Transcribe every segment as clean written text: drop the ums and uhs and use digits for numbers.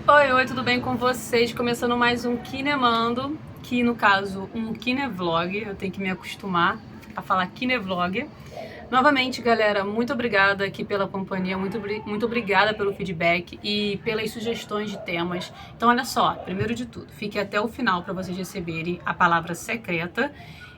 Oi, tudo bem com vocês? Começando mais um Kinemando, que no caso um Kinevlog, eu tenho que me acostumar a falar Kinevlog. Novamente, galera, muito obrigada aqui pela companhia, muito obrigada pelo feedback e pelas sugestões de temas. Então, olha só, primeiro de tudo, fique até o final para vocês receberem a palavra secreta.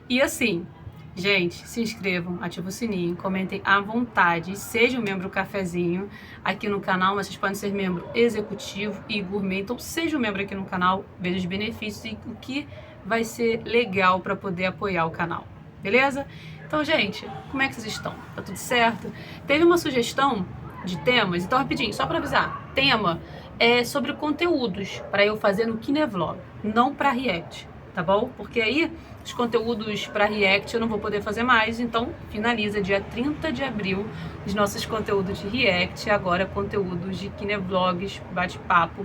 E assim, gente, se inscrevam, ativem o sininho, comentem à vontade, sejam membro cafezinho aqui no canal, mas vocês podem ser membro executivo e gourmet, então sejam membro aqui no canal, veja os benefícios e o que vai ser legal para poder apoiar o canal, beleza? Então, gente, como é que vocês estão? Tá tudo certo? Teve uma sugestão de temas, então rapidinho, só para avisar, tema é sobre conteúdos para eu fazer no Kinevlog, não para React, tá bom? Porque aí os conteúdos para React eu não vou poder fazer mais, então finaliza dia 30 de abril os nossos conteúdos de React, agora conteúdos de Kinevlogs, bate-papo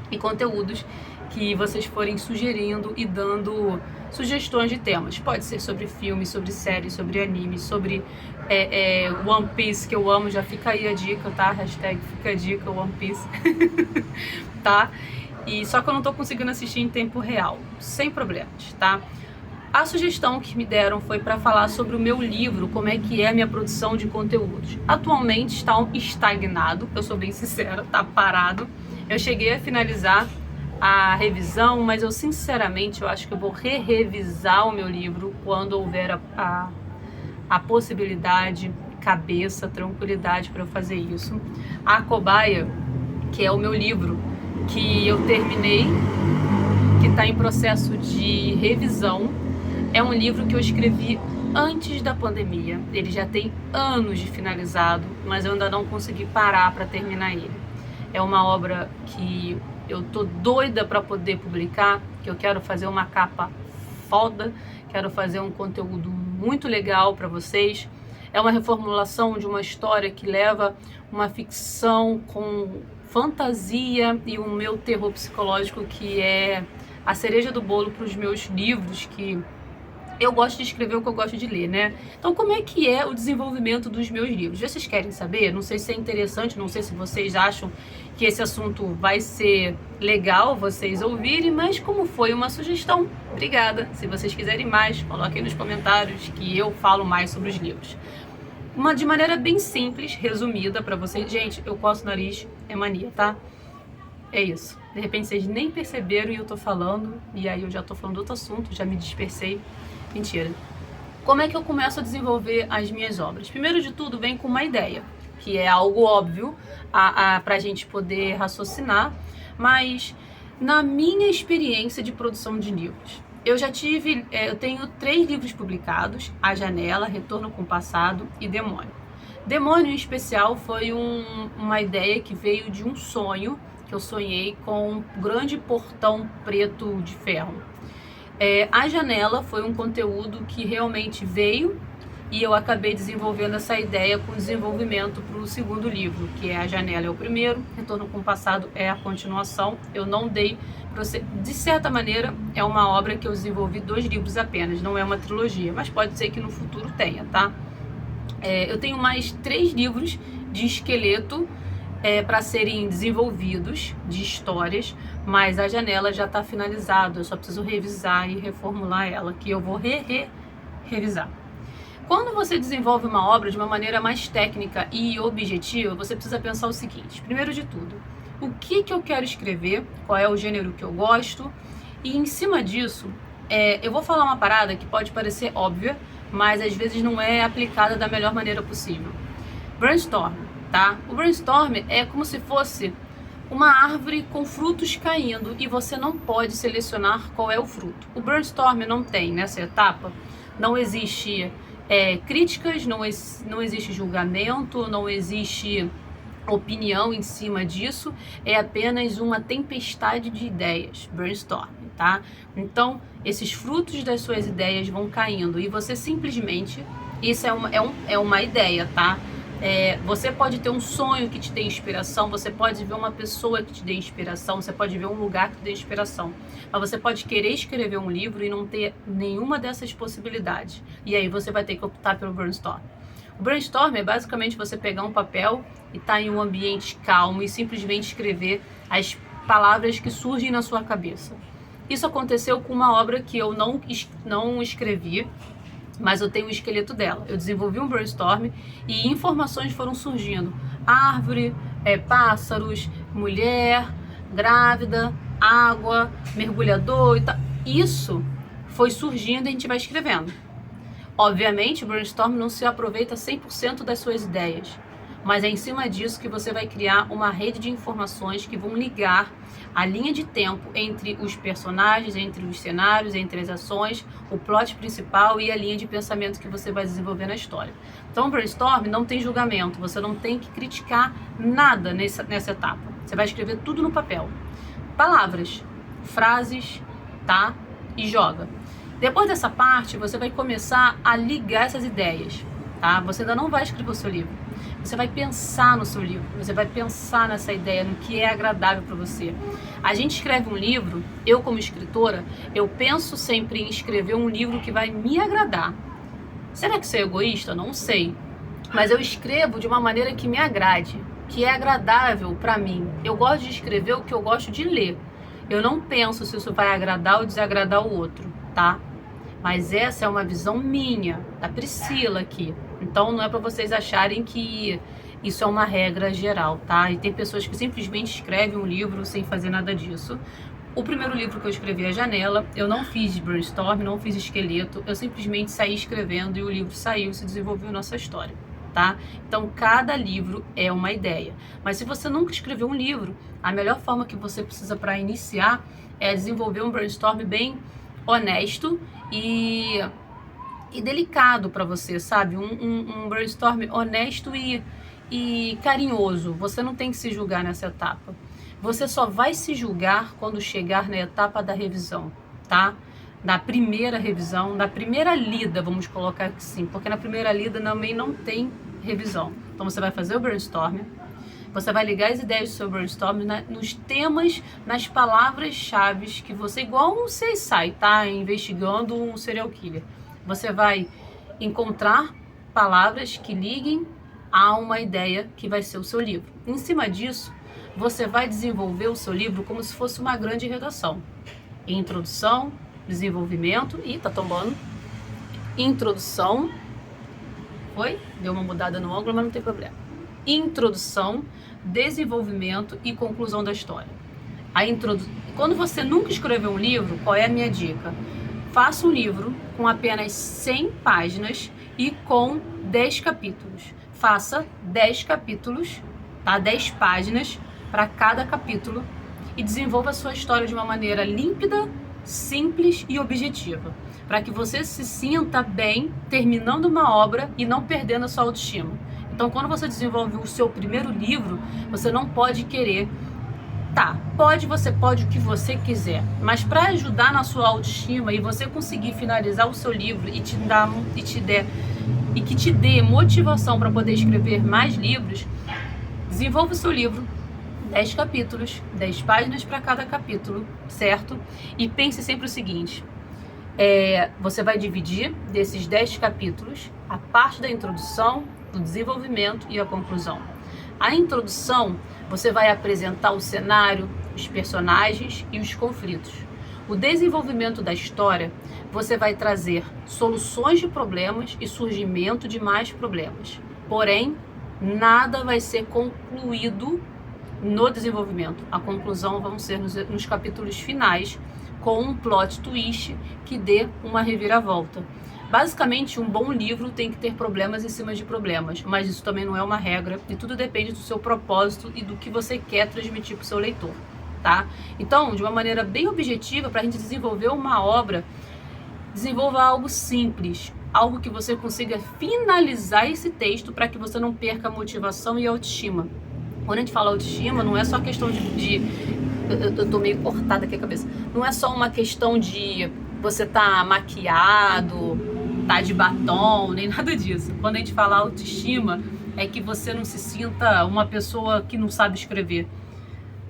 e conteúdos que vocês forem sugerindo e dando sugestões de temas. Pode ser sobre filmes, sobre séries, sobre animes, sobre One Piece, que eu amo, já fica aí a dica, tá? Hashtag fica a dica One Piece, tá? E só que eu não tô conseguindo assistir em tempo real, sem problemas, tá? A sugestão que me deram foi para falar sobre o meu livro, como é que é a minha produção de conteúdos. Atualmente está estagnado, eu sou bem sincera, tá parado. Eu cheguei a finalizar a revisão, mas eu sinceramente eu acho que eu vou revisar o meu livro quando houver a possibilidade, cabeça, tranquilidade para eu fazer isso. A Cobaia, que é o meu livro que eu terminei, que está em processo de revisão, é um livro que eu escrevi antes da pandemia. Ele já tem anos de finalizado, mas eu ainda não consegui parar para terminar ele. É uma obra que eu tô doida para poder publicar, que eu quero fazer uma capa foda, quero fazer um conteúdo muito legal para vocês. É uma reformulação de uma história que leva uma ficção com fantasia e o meu terror psicológico, que é a cereja do bolo para os meus livros, que eu gosto de escrever o que eu gosto de ler, né? Então, como é que é o desenvolvimento dos meus livros? Vocês querem saber? Não sei se é interessante, não sei se vocês acham que esse assunto vai ser legal vocês ouvirem, mas como foi uma sugestão, obrigada. Se vocês quiserem mais, coloquem nos comentários que eu falo mais sobre os livros. De maneira bem simples, resumida para vocês. Gente, eu coço o nariz, é mania, tá? É isso. De repente vocês nem perceberam e eu tô falando, e aí eu já tô falando outro assunto, já me dispersei. Mentira. Como é que eu começo a desenvolver as minhas obras? Primeiro de tudo, vem com uma ideia, que é algo óbvio pra gente poder raciocinar, mas na minha experiência de produção de livros, eu tenho 3 livros publicados: A Janela, Retorno com o Passado e Demônio. Demônio, em especial, foi uma ideia que veio de um sonho que eu sonhei com um grande portão preto de ferro. A Janela foi um conteúdo que realmente veio e eu acabei desenvolvendo essa ideia com desenvolvimento para o segundo livro, que é A Janela é o primeiro, Retorno com o Passado é a continuação. Eu não dei, de certa maneira, é uma obra que eu desenvolvi 2 livros apenas, não é uma trilogia, mas pode ser que no futuro tenha, tá? Eu tenho mais 3 livros de esqueleto para serem desenvolvidos, de histórias, mas A Janela já está finalizado, eu só preciso revisar e reformular ela, que eu vou revisar. Quando você desenvolve uma obra de uma maneira mais técnica e objetiva, você precisa pensar o seguinte: primeiro de tudo, o que eu quero escrever, qual é o gênero que eu gosto, e em cima disso, eu vou falar uma parada que pode parecer óbvia, mas às vezes não é aplicada da melhor maneira possível. Brainstorm, tá? O brainstorm é como se fosse uma árvore com frutos caindo e você não pode selecionar qual é o fruto. O brainstorm não tem, nessa etapa, não existe críticas, não existe julgamento, não existe opinião em cima disso, é apenas uma tempestade de ideias, brainstorm, tá? Então, esses frutos das suas ideias vão caindo e você simplesmente, isso é uma ideia, tá? Você pode ter um sonho que te dê inspiração, você pode ver uma pessoa que te dê inspiração, você pode ver um lugar que te dê inspiração, mas você pode querer escrever um livro e não ter nenhuma dessas possibilidades, e aí você vai ter que optar pelo brainstorm. O brainstorm é basicamente você pegar um papel e estar em um ambiente calmo e simplesmente escrever as palavras que surgem na sua cabeça. Isso aconteceu com uma obra que eu não escrevi, mas eu tenho o esqueleto dela. Eu desenvolvi um brainstorm e informações foram surgindo. Árvore, pássaros, mulher, grávida, água, mergulhador e tal. Isso foi surgindo e a gente vai escrevendo. Obviamente, o brainstorm não se aproveita 100% das suas ideias, mas é em cima disso que você vai criar uma rede de informações que vão ligar a linha de tempo entre os personagens, entre os cenários, entre as ações, o plot principal e a linha de pensamento que você vai desenvolver na história. Então, o brainstorm não tem julgamento, você não tem que criticar nada nessa etapa. Você vai escrever tudo no papel. Palavras, frases, tá? E joga. Depois dessa parte, você vai começar a ligar essas ideias, tá? Você ainda não vai escrever o seu livro. Você vai pensar no seu livro, você vai pensar nessa ideia, no que é agradável para você. A gente escreve um livro, eu como escritora, eu penso sempre em escrever um livro que vai me agradar. Será que isso é egoísta? Não sei. Mas eu escrevo de uma maneira que me agrade, que é agradável para mim. Eu gosto de escrever o que eu gosto de ler. Eu não penso se isso vai agradar ou desagradar o outro, tá? Mas essa é uma visão minha, da Priscila aqui. Então não é para vocês acharem que isso é uma regra geral, tá? E tem pessoas que simplesmente escrevem um livro sem fazer nada disso. O primeiro livro que eu escrevi, A Janela, eu não fiz brainstorm, não fiz esqueleto, eu simplesmente saí escrevendo e o livro saiu e se desenvolveu a nossa história, tá? Então cada livro é uma ideia. Mas se você nunca escreveu um livro, a melhor forma que você precisa para iniciar é desenvolver um brainstorm bem honesto e delicado para você, sabe? Um brainstorm honesto e carinhoso. Você não tem que se julgar nessa etapa. Você só vai se julgar quando chegar na etapa da revisão, tá? Na primeira revisão, na primeira lida, vamos colocar assim, porque na primeira lida também não tem revisão. Então você vai fazer o brainstorm, você vai ligar as ideias do seu brainstorm nos temas, nas palavras-chave que você, igual um CSI, tá? Investigando um serial killer. Você vai encontrar palavras que liguem a uma ideia que vai ser o seu livro. Em cima disso, você vai desenvolver o seu livro como se fosse uma grande redação. Introdução, desenvolvimento, tá tombando. Introdução, deu uma mudada no ângulo, mas não tem problema. Introdução, desenvolvimento e conclusão da história. Quando você nunca escreveu um livro, qual é a minha dica? Faça um livro com apenas 100 páginas e com 10 capítulos. Faça 10 capítulos, tá? 10 páginas para cada capítulo e desenvolva a sua história de uma maneira límpida, simples e objetiva, para que você se sinta bem terminando uma obra e não perdendo a sua autoestima. Então, quando você desenvolve o seu primeiro livro, você não pode querer... você pode o que você quiser, mas para ajudar na sua autoestima e você conseguir finalizar o seu livro e que te dê motivação para poder escrever mais livros, desenvolva o seu livro, 10 capítulos, 10 páginas para cada capítulo, certo? E pense sempre o seguinte, você vai dividir desses 10 capítulos a parte da introdução, do desenvolvimento e a conclusão. A introdução, você vai apresentar o cenário, os personagens e os conflitos. O desenvolvimento da história, você vai trazer soluções de problemas e surgimento de mais problemas. Porém, nada vai ser concluído no desenvolvimento. A conclusão vão ser nos capítulos finais, com um plot twist que dê uma reviravolta. Basicamente, um bom livro tem que ter problemas em cima de problemas, mas isso também não é uma regra e tudo depende do seu propósito e do que você quer transmitir para o seu leitor, tá? Então, de uma maneira bem objetiva, para a gente desenvolver uma obra, desenvolva algo simples, algo que você consiga finalizar esse texto para que você não perca a motivação e a autoestima. Quando a gente fala autoestima, não é só questão eu tô meio cortada aqui a cabeça. Não é só uma questão de você tá maquiado, tá de batom, nem nada disso. Quando a gente fala autoestima, é que você não se sinta uma pessoa que não sabe escrever.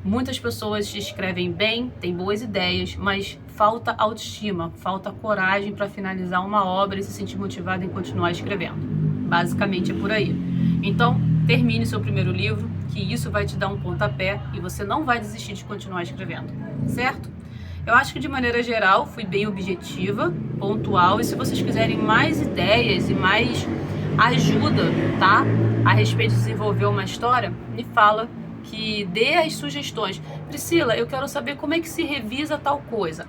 Muitas pessoas escrevem bem, têm boas ideias, mas falta autoestima, falta coragem para finalizar uma obra e se sentir motivado em continuar escrevendo. Basicamente é por aí. Então, termine seu primeiro livro, que isso vai te dar um pontapé e você não vai desistir de continuar escrevendo, certo? Eu acho que de maneira geral fui bem objetiva, pontual, e se vocês quiserem mais ideias e mais ajuda, tá? A respeito de desenvolver uma história, me fala, que dê as sugestões. Priscila, eu quero saber como é que se revisa tal coisa.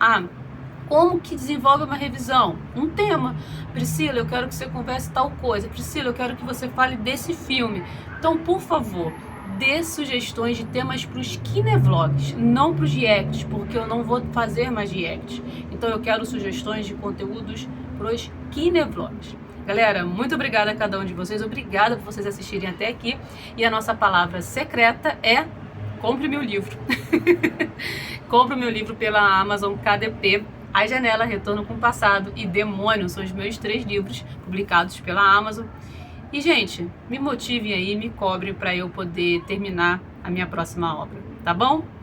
Como que desenvolve uma revisão? Um tema. Priscila, eu quero que você converse tal coisa. Priscila, eu quero que você fale desse filme. Então, por favor, dê sugestões de temas para os kinevlogs, não para os reacts, porque eu não vou fazer mais reacts. Então, eu quero sugestões de conteúdos para os kinevlogs. Galera, muito obrigada a cada um de vocês. Obrigada por vocês assistirem até aqui. E a nossa palavra secreta é: compre meu livro. Compre meu livro pela Amazon KDP. A Janela, Retorno com o Passado e Demônio são os meus 3 livros publicados pela Amazon. E, gente, me motivem aí, me cobrem para eu poder terminar a minha próxima obra, tá bom?